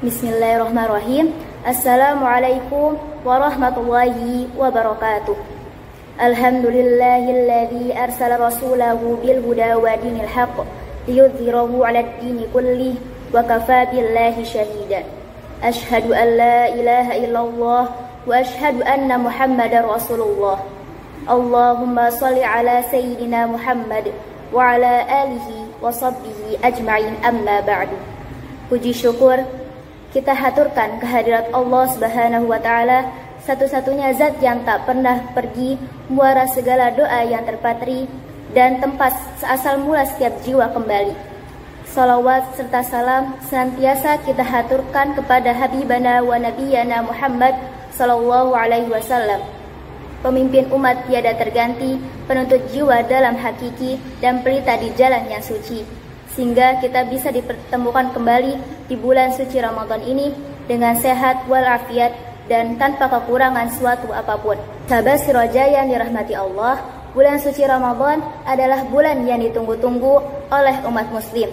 Bismillahirrahmanirrahim. Assalamualaikum warahmatullahi wabarakatuh. Alhamdulillahilladzi arsala rasulahu bil huda wa dinil haqq liyudhhirahu 'alad dini kullih wa kafaa billahi shahida. Asyhadu an la ilaha illallah wa asyhadu anna Muhammadar Rasulullah. Allahumma shalli ala sayyidina Muhammad wa ala alihi wa sahbihi ajma'in, amma ba'du. Puji syukur kita haturkan kehadirat Allah Subhanahu wa taala, satu-satunya zat yang tak pernah pergi, muara segala doa yang terpatri dan tempat seasal mula setiap jiwa kembali. Salawat serta salam senantiasa kita haturkan kepada Habibana wa Nabiyana Muhammad sallallahu alaihi wasallam, pemimpin umat tiada terganti, penuntut jiwa dalam hakiki dan pelita di jalan yang suci, sehingga kita bisa dipertemukan kembali di bulan suci Ramadan ini dengan sehat walafiat dan tanpa kekurangan suatu apapun. Sahabat Siraja yang dirahmati Allah, bulan suci Ramadan adalah bulan yang ditunggu-tunggu oleh umat muslim,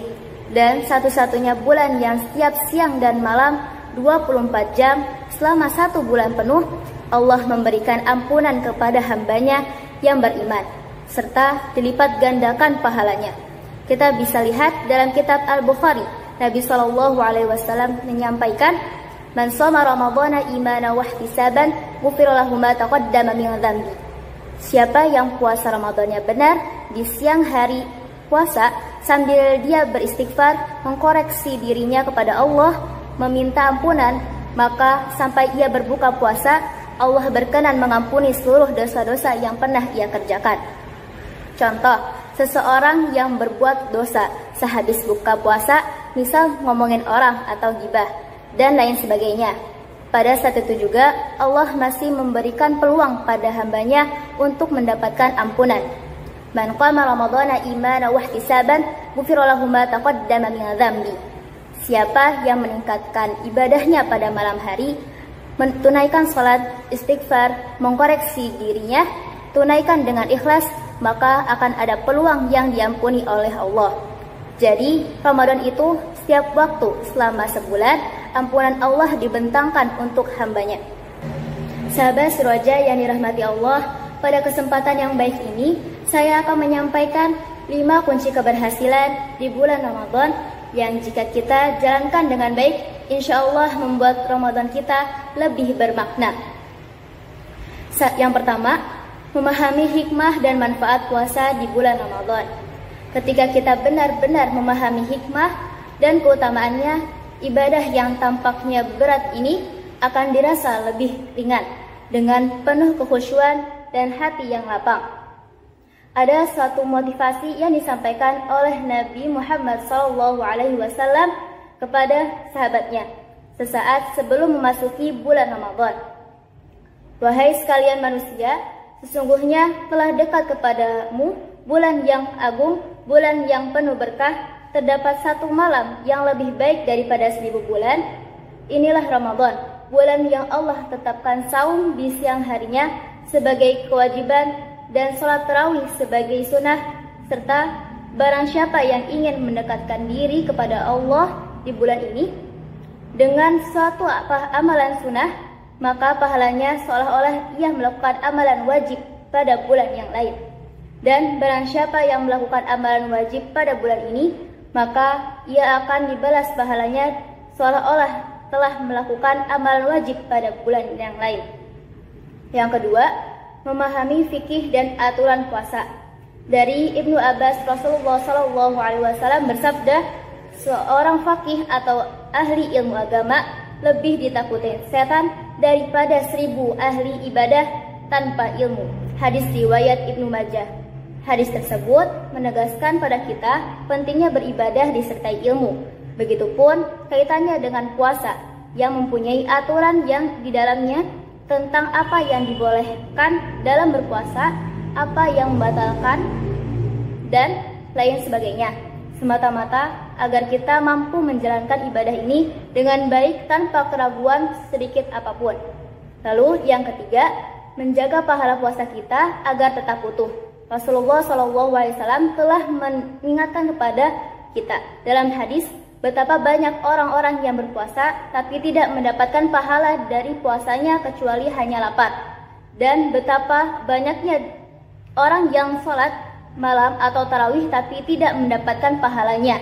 dan satu-satunya bulan yang setiap siang dan malam 24 jam selama 1 bulan penuh Allah memberikan ampunan kepada hambanya yang beriman, serta dilipat gandakan pahalanya. Kita bisa lihat dalam kitab Al-Bukhari, Nabi SAW menyampaikan, "Man shoma Ramadhana imanan wa ihtisaban, ghufira lahu ma taqaddama min dhanbi." Siapa yang puasa Ramadannya benar di siang hari puasa sambil dia beristighfar, mengkoreksi dirinya kepada Allah, meminta ampunan, maka sampai ia berbuka puasa, Allah berkenan mengampuni seluruh dosa-dosa yang pernah ia kerjakan. Contoh, seseorang yang berbuat dosa sehabis buka puasa, misal ngomongin orang atau gibah dan lain sebagainya, pada saat itu juga Allah masih memberikan peluang pada hambanya untuk mendapatkan ampunan. Man qama Ramadhana imanan wa ihtisaban, ghufira lahu ma taqaddama min dhanbi. Siapa yang meningkatkan ibadahnya pada malam hari, menunaikan salat, istighfar, mengkoreksi dirinya, tunaikan dengan ikhlas, maka akan ada peluang yang diampuni oleh Allah. Jadi Ramadan itu setiap waktu selama sebulan, ampunan Allah dibentangkan untuk hambanya. Sahabat Siraja yang dirahmati Allah, pada kesempatan yang baik ini saya akan menyampaikan 5 kunci keberhasilan di bulan Ramadan yang jika kita jalankan dengan baik, insya Allah membuat Ramadan kita lebih bermakna. Yang pertama, memahami hikmah dan manfaat puasa di bulan Ramadan. Ketika kita benar-benar memahami hikmah dan keutamaannya, ibadah yang tampaknya berat ini akan dirasa lebih ringan dengan penuh kekhusyuan dan hati yang lapang. Ada suatu motivasi yang disampaikan oleh Nabi Muhammad SAW kepada sahabatnya sesaat sebelum memasuki bulan Ramadan. "Wahai sekalian manusia, sesungguhnya telah dekat kepadamu bulan yang agung, bulan yang penuh berkah. Terdapat 1 malam yang lebih baik daripada 1000 bulan. Inilah Ramadan, bulan yang Allah tetapkan saum di siang harinya sebagai kewajiban dan sholat tarawih sebagai sunnah, serta barang siapa yang ingin mendekatkan diri kepada Allah di bulan ini dengan suatu amalan sunnah, maka pahalanya seolah-olah ia melakukan amalan wajib pada bulan yang lain. Dan barang siapa yang melakukan amalan wajib pada bulan ini, maka ia akan dibalas pahalanya seolah-olah telah melakukan amalan wajib pada bulan yang lain." Yang kedua, memahami fikih dan aturan puasa. Dari Ibnu Abbas, Rasulullah SAW bersabda, "Seorang fakih atau ahli ilmu agama lebih ditakuti setan daripada 1000 ahli ibadah tanpa ilmu." Hadis riwayat Ibnu Majah. Hadis tersebut menegaskan pada kita pentingnya beribadah disertai ilmu. Begitupun kaitannya dengan puasa yang mempunyai aturan yang di dalamnya tentang apa yang dibolehkan dalam berpuasa, apa yang membatalkan, dan lain sebagainya. Semata-mata agar kita mampu menjalankan ibadah ini dengan baik tanpa keraguan sedikit apapun. Lalu yang ketiga, menjaga pahala puasa kita agar tetap utuh. Rasulullah SAW telah mengingatkan kepada kita dalam hadis betapa banyak orang-orang yang berpuasa tapi tidak mendapatkan pahala dari puasanya kecuali hanya lapar. Dan betapa banyaknya orang yang sholat malam atau tarawih tapi tidak mendapatkan pahalanya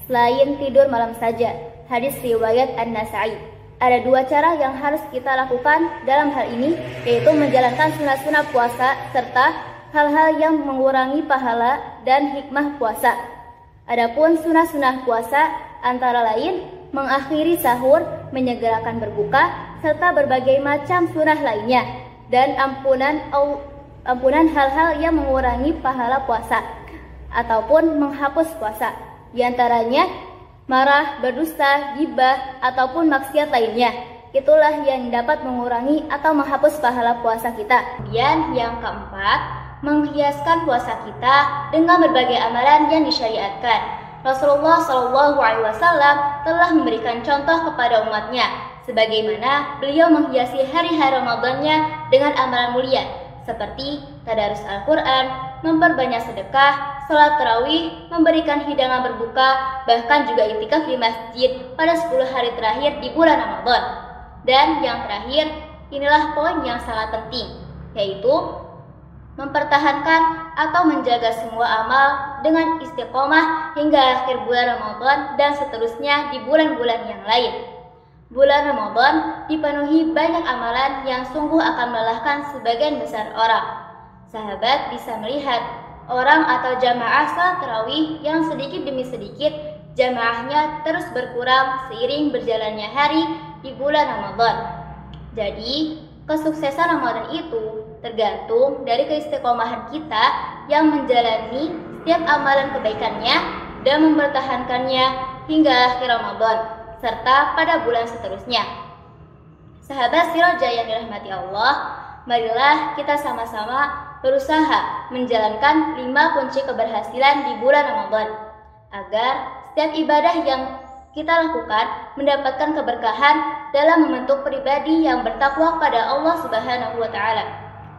selain tidur malam saja. Hadis riwayat An-Nasa'i. Ada dua cara yang harus kita lakukan dalam hal ini, yaitu menjalankan sunah-sunah puasa serta hal-hal yang mengurangi pahala dan hikmah puasa. Adapun sunah-sunah puasa antara lain mengakhiri sahur, menyegerakan berbuka, serta berbagai macam sunah lainnya, dan ampunan hal-hal yang mengurangi pahala puasa ataupun menghapus puasa. Di antaranya marah, berdusta, ghibah, ataupun maksiat lainnya. Itulah yang dapat mengurangi atau menghapus pahala puasa kita. Kemudian yang keempat, menghiaskan puasa kita dengan berbagai amalan yang disyariatkan. Rasulullah SAW telah memberikan contoh kepada umatnya, sebagaimana beliau menghiasi hari-hari Ramadannya dengan amalan mulia, seperti tadarus Al-Quran, memperbanyak sedekah, sholat tarawih, memberikan hidangan berbuka, bahkan juga iktikaf di masjid pada 10 hari terakhir di bulan Ramadan. Dan yang terakhir, inilah poin yang sangat penting, yaitu mempertahankan atau menjaga semua amal dengan istiqomah hingga akhir bulan Ramadan dan seterusnya di bulan-bulan yang lain. Bulan Ramadan dipenuhi banyak amalan yang sungguh akan melelahkan sebagian besar orang. Sahabat bisa melihat orang atau jamaah salat tarawih yang sedikit demi sedikit jamaahnya terus berkurang seiring berjalannya hari di bulan Ramadan. Jadi, kesuksesan Ramadan itu tergantung dari keistiqomahan kita yang menjalani setiap amalan kebaikannya dan mempertahankannya hingga akhir Ramadan serta pada bulan seterusnya. Sahabat Sirajah yang dirahmati Allah, marilah kita sama-sama berusaha menjalankan 5 kunci keberhasilan di bulan Ramadan agar setiap ibadah yang kita lakukan mendapatkan keberkahan dalam membentuk pribadi yang bertakwa pada Allah Subhanahu wa taala.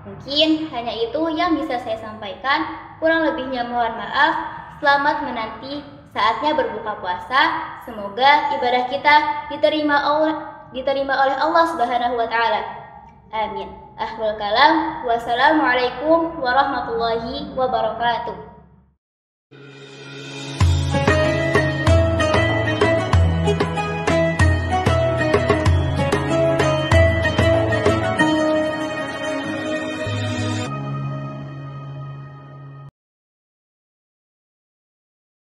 Mungkin hanya itu yang bisa saya sampaikan, kurang lebihnya mohon maaf. Selamat menanti saatnya berbuka puasa. Semoga ibadah kita diterima oleh Allah Subhanahu wa taala. Amin. Akhirul kalam. Wassalamualaikum warahmatullahi wabarakatuh.